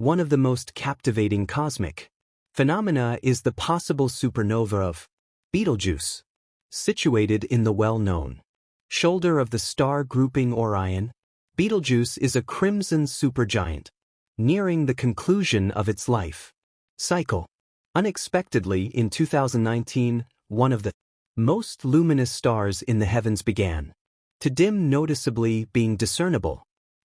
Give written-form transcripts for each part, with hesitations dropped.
One of the most captivating cosmic phenomena is the possible supernova of Betelgeuse. Situated in the well-known shoulder of the star grouping Orion, Betelgeuse is a crimson supergiant, nearing the conclusion of its life cycle. Unexpectedly, in 2019, one of the most luminous stars in the heavens began to dim, noticeably, being discernible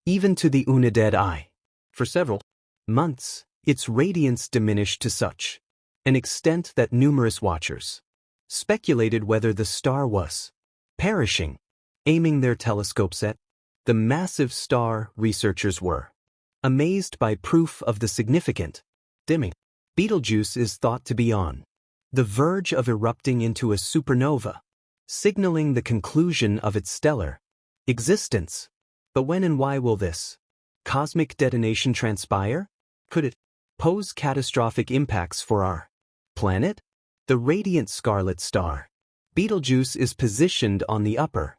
even to the unaided eye. For several months, its radiance diminished to such an extent that numerous watchers speculated whether the star was perishing. Aiming their telescopes at the massive star, researchers were amazed by proof of the significant dimming. Betelgeuse is thought to be on the verge of erupting into a supernova, signaling the conclusion of its stellar existence. But when and why will this cosmic detonation transpire? Could it pose catastrophic impacts for our planet? The radiant scarlet star, Betelgeuse, is positioned on the upper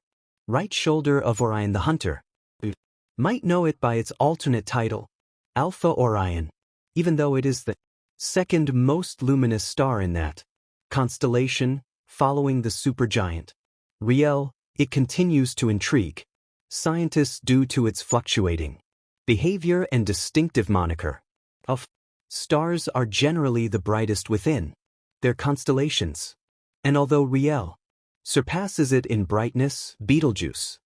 right shoulder of Orion the Hunter. You might know it by its alternate title, Alpha Orion, even though it is the second most luminous star in that constellation, following the supergiant Riel. It continues to intrigue scientists due to its fluctuating behavior and distinctive moniker of stars are generally the brightest within their constellations. And although Riel surpasses it in brightness, Betelgeuse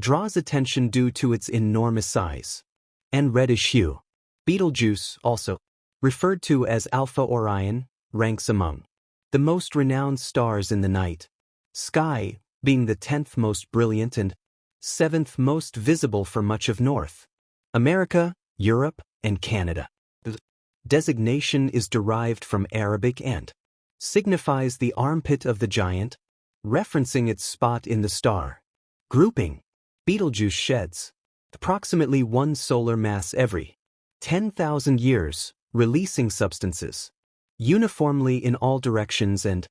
draws attention due to its enormous size and reddish hue. Betelgeuse, also referred to as Alpha Orion, ranks among the most renowned stars in the night sky, being the 10th most brilliant and 7th most visible for much of North America, Europe, and Canada. The designation is derived from Arabic and signifies the armpit of the giant, referencing its spot in the star grouping. Betelgeuse sheds approximately one solar mass every 10,000 years, releasing substances uniformly in all directions and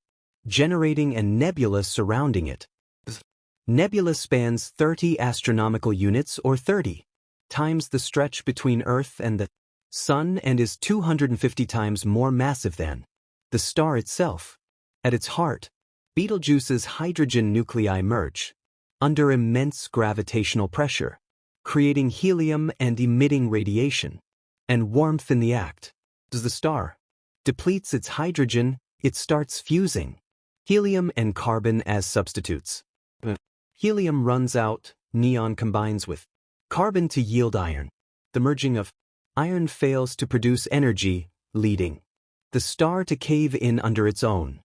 generating a nebula surrounding it. The nebula spans 30 astronomical units, or 30 times the stretch between Earth and the Sun, and is 250 times more massive than the star itself. At its heart, Betelgeuse's hydrogen nuclei merge under immense gravitational pressure, creating helium and emitting radiation and warmth in the act. As the star depletes its hydrogen, it starts fusing helium and carbon as substitutes. Helium runs out, neon combines with carbon to yield iron. The merging of iron fails to produce energy, leading the star to cave in under its own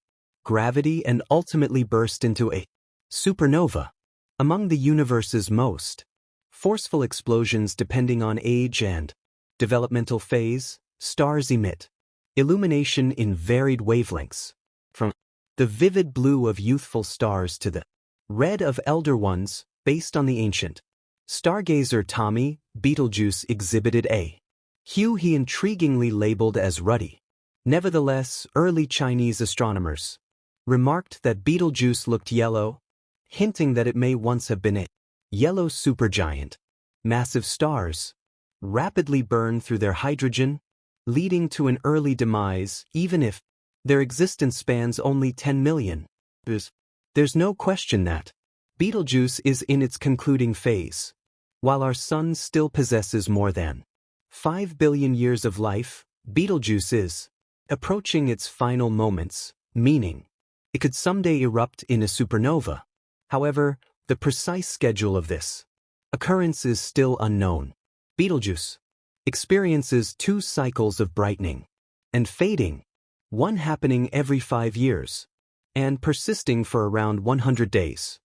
gravity and ultimately burst into a supernova. Among the universe's most forceful explosions, depending on age and developmental phase, stars emit illumination in varied wavelengths, from the vivid blue of youthful stars to the red of elder ones. Based on the ancient stargazer Tommy, Betelgeuse exhibited a hue he intriguingly labeled as ruddy. Nevertheless, early Chinese astronomers remarked that Betelgeuse looked yellow, hinting that it may once have been a yellow supergiant. Massive stars rapidly burn through their hydrogen, leading to an early demise, even if their existence spans only 10 million. There's no question that Betelgeuse is in its concluding phase. While our Sun still possesses more than 5 billion years of life, Betelgeuse is approaching its final moments, meaning it could someday erupt in a supernova. However, the precise schedule of this occurrence is still unknown. Betelgeuse experiences 2 cycles of brightening and fading, one happening every 5 years and persisting for around 100 days.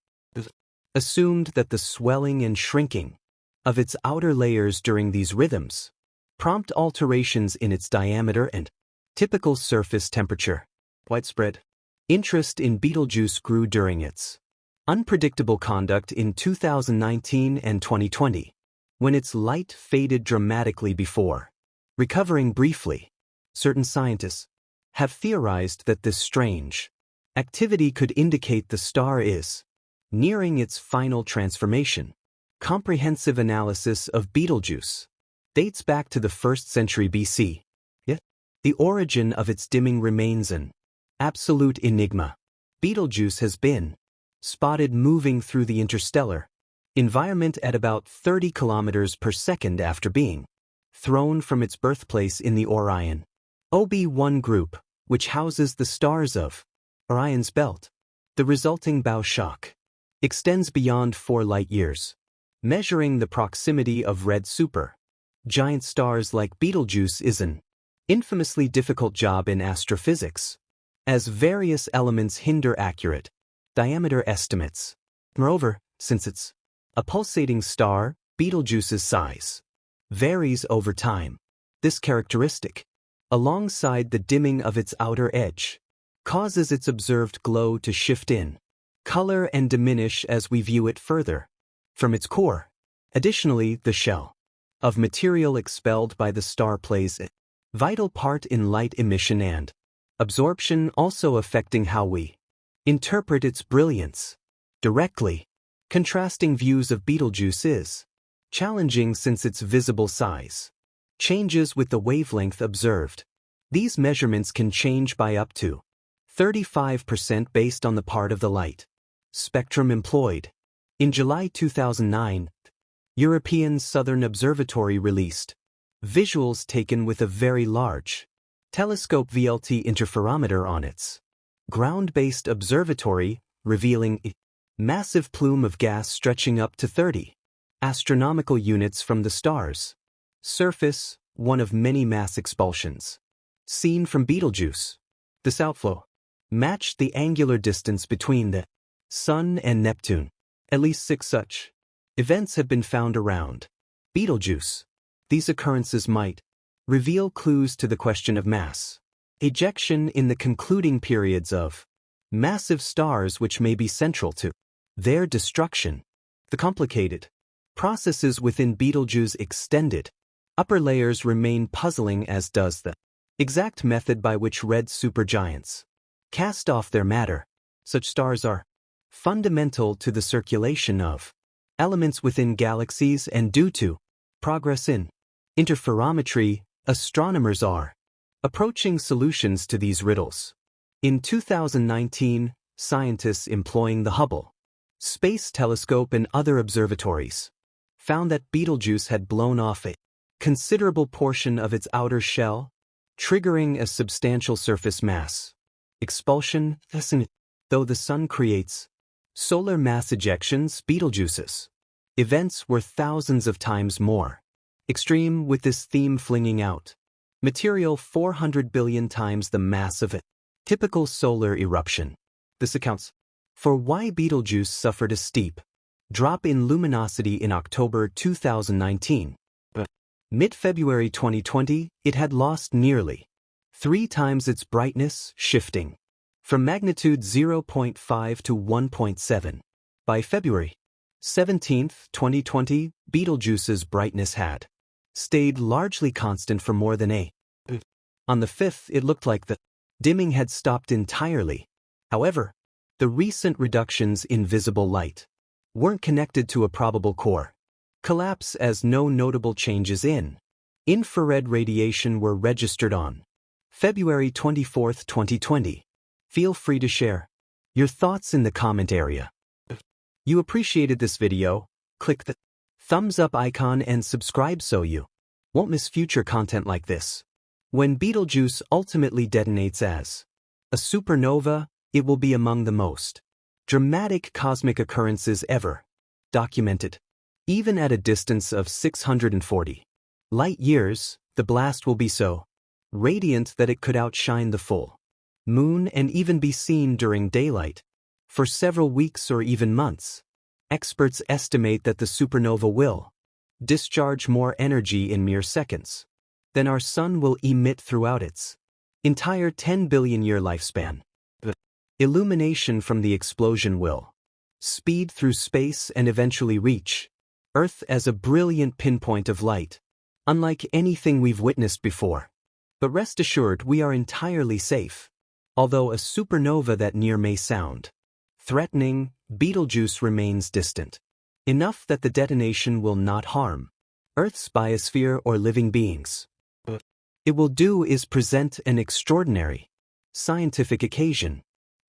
Assumed that the swelling and shrinking of its outer layers during these rhythms prompt alterations in its diameter and typical surface temperature. Widespread interest in Betelgeuse grew during its unpredictable conduct in 2019 and 2020, when its light faded dramatically before recovering briefly. Certain scientists have theorized that this strange activity could indicate the star is nearing its final transformation. Comprehensive analysis of Betelgeuse dates back to the 1st century BC. Yet, the origin of its dimming remains an absolute enigma. Betelgeuse has been spotted moving through the interstellar environment at about 30 kilometers per second after being thrown from its birthplace in the Orion OB1 group, which houses the stars of Orion's belt. The resulting bow shock extends beyond 4 light-years, measuring the proximity of red supergiant stars like Betelgeuse is an infamously difficult job in astrophysics, as various elements hinder accurate diameter estimates. Moreover, since it's a pulsating star, Betelgeuse's size varies over time. This characteristic, alongside the dimming of its outer edge, causes its observed glow to shift in color and diminish as we view it further from its core. Additionally, the shell of material expelled by the star plays a vital part in light emission and absorption, also affecting how we interpret its brilliance. Directly contrasting views of Betelgeuse is challenging since its visible size changes with the wavelength observed. These measurements can change by up to 35% based on the part of the light spectrum employed. In July 2009, European Southern Observatory released visuals taken with a very large telescope VLT interferometer on its ground-based observatory, revealing a massive plume of gas stretching up to 30 astronomical units from the star's surface, one of many mass expulsions seen from Betelgeuse. This outflow matched the angular distance between the Sun and Neptune. At least 6 such events have been found around Betelgeuse. These occurrences might reveal clues to the question of mass ejection in the concluding periods of massive stars, which may be central to their destruction. The complicated processes within Betelgeuse's extended upper layers remain puzzling, as does the exact method by which red supergiants cast off their matter. Such stars are fundamental to the circulation of elements within galaxies, and due to progress in interferometry, astronomers are approaching solutions to these riddles. In 2019, scientists employing the Hubble Space Telescope and other observatories found that Betelgeuse had blown off a considerable portion of its outer shell, triggering a substantial surface mass expulsion. Though the Sun creates solar mass ejections, Betelgeuse's events were thousands of times more extreme, with this theme flinging out material 400 billion times the mass of a typical solar eruption. This accounts for why Betelgeuse suffered a steep drop in luminosity in October 2019. But mid-February 2020, it had lost nearly 3 times its brightness, shifting from magnitude 0.5 to 1.7. By February 17, 2020, Betelgeuse's brightness had stayed largely constant for more than a. On the 5th, it looked like the dimming had stopped entirely. However, the recent reductions in visible light weren't connected to a probable core collapse, as no notable changes in infrared radiation were registered on February 24, 2020. Feel free to share your thoughts in the comment area. If you appreciated this video, click the thumbs up icon and subscribe so you won't miss future content like this. When Betelgeuse ultimately detonates as a supernova, it will be among the most dramatic cosmic occurrences ever documented. Even at a distance of 640 light-years, the blast will be so radiant that it could outshine the full moon and even be seen during daylight for several weeks or even months. Experts estimate that the supernova will discharge more energy in mere seconds than our Sun will emit throughout its entire 10 billion-year lifespan. The illumination from the explosion will speed through space and eventually reach Earth as a brilliant pinpoint of light, unlike anything we've witnessed before. But rest assured, we are entirely safe. Although a supernova that near may sound threatening, Betelgeuse remains distant enough that the detonation will not harm Earth's biosphere or living beings. It will do is present an extraordinary scientific occasion.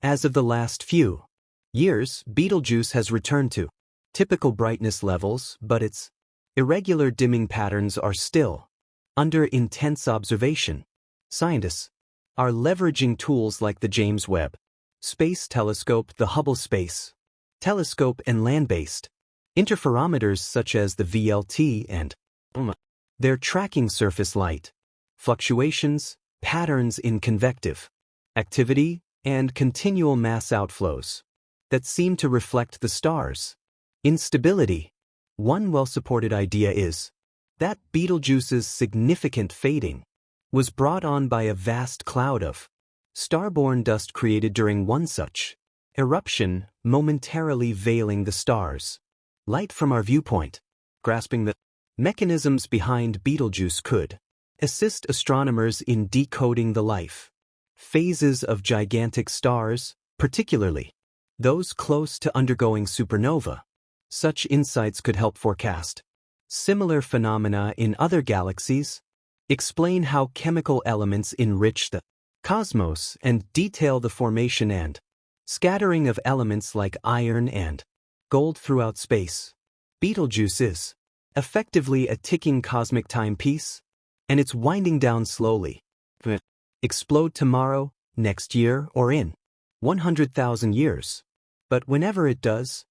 As of the last few years, Betelgeuse has returned to typical brightness levels, but its irregular dimming patterns are still under intense observation. Scientists are leveraging tools like the James Webb Space Telescope, the Hubble Space Telescope, and land-based interferometers such as the VLT and they're tracking surface light fluctuations, patterns in convective activity, and continual mass outflows that seem to reflect the stars' instability. One well-supported idea is that Betelgeuse's significant fading was brought on by a vast cloud of starborn dust created during one such eruption, momentarily veiling the stars' light from our viewpoint. Grasping the mechanisms behind Betelgeuse could assist astronomers in decoding the life phases of gigantic stars, particularly those close to undergoing supernova. Such insights could help forecast similar phenomena in other galaxies, explain how chemical elements enrich the cosmos, and detail the formation and scattering of elements like iron and gold throughout space. Betelgeuse is effectively a ticking cosmic timepiece, and it's winding down slowly. Explode tomorrow, next year, or in 100,000 years. But whenever it does,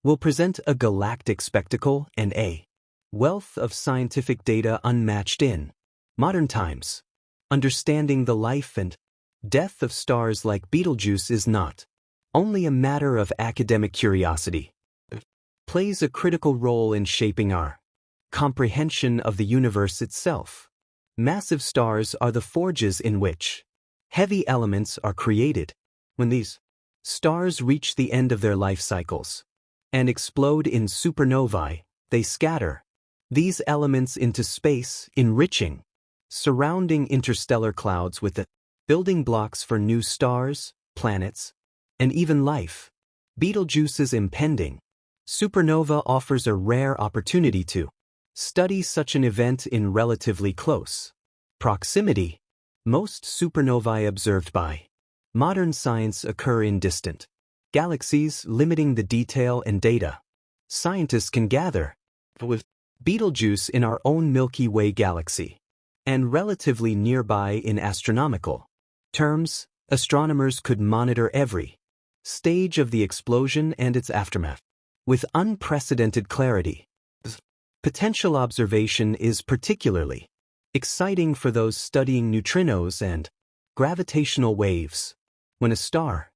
will present a galactic spectacle and a wealth of scientific data unmatched in modern times. Understanding the life and death of stars like Betelgeuse is not only a matter of academic curiosity. It plays a critical role in shaping our comprehension of the universe itself. Massive stars are the forges in which heavy elements are created. When these stars reach the end of their life cycles and explode in supernovae, they scatter these elements into space, enriching surrounding interstellar clouds with the building blocks for new stars, planets, and even life. Betelgeuse's impending supernova offers a rare opportunity to study such an event in relatively close proximity. Most supernovae observed by modern science occur in distant galaxies, limiting the detail and data scientists can gather. With Betelgeuse in our own Milky Way galaxy, and relatively nearby in astronomical terms, astronomers could monitor every stage of the explosion and its aftermath with unprecedented clarity. Potential observation is particularly exciting for those studying neutrinos and gravitational waves. When a star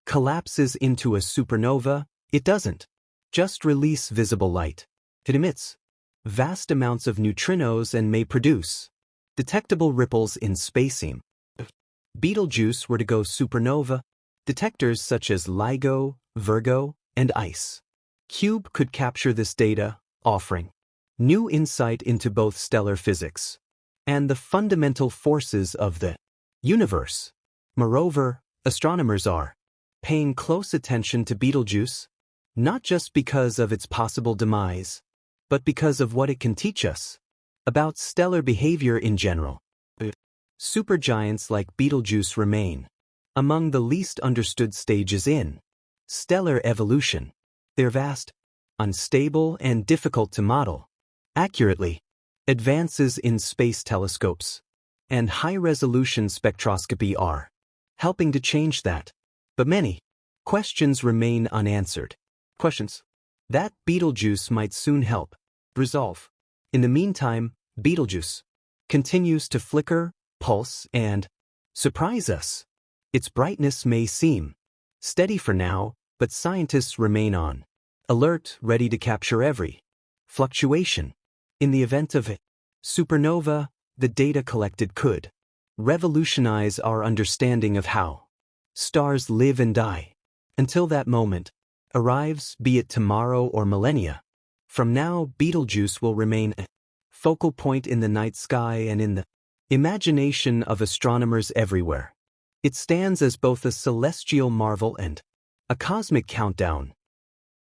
collapses into a supernova, it doesn't just release visible light. It emits vast amounts of neutrinos and may produce detectable ripples in spacetime. If Betelgeuse were to go supernova, detectors such as LIGO, Virgo, and ICE-Cube could capture this data, offering new insight into both stellar physics and the fundamental forces of the universe. Moreover, astronomers are paying close attention to Betelgeuse, not just because of its possible demise, but because of what it can teach us about stellar behavior in general. Supergiants like Betelgeuse remain among the least understood stages in stellar evolution. They're vast, unstable, and difficult to model accurately. Advances in space telescopes and high-resolution spectroscopy are helping to change that. But many questions remain unanswered. Questions that Betelgeuse might soon help resolve. In the meantime, Betelgeuse continues to flicker, pulse, and surprise us. Its brightness may seem steady for now, but scientists remain on alert, ready to capture every fluctuation. In the event of a supernova, the data collected could revolutionize our understanding of how stars live and die. Until that moment arrives, be it tomorrow or millennia from now, Betelgeuse will remain a focal point in the night sky and in the imagination of astronomers everywhere. It stands as both a celestial marvel and a cosmic countdown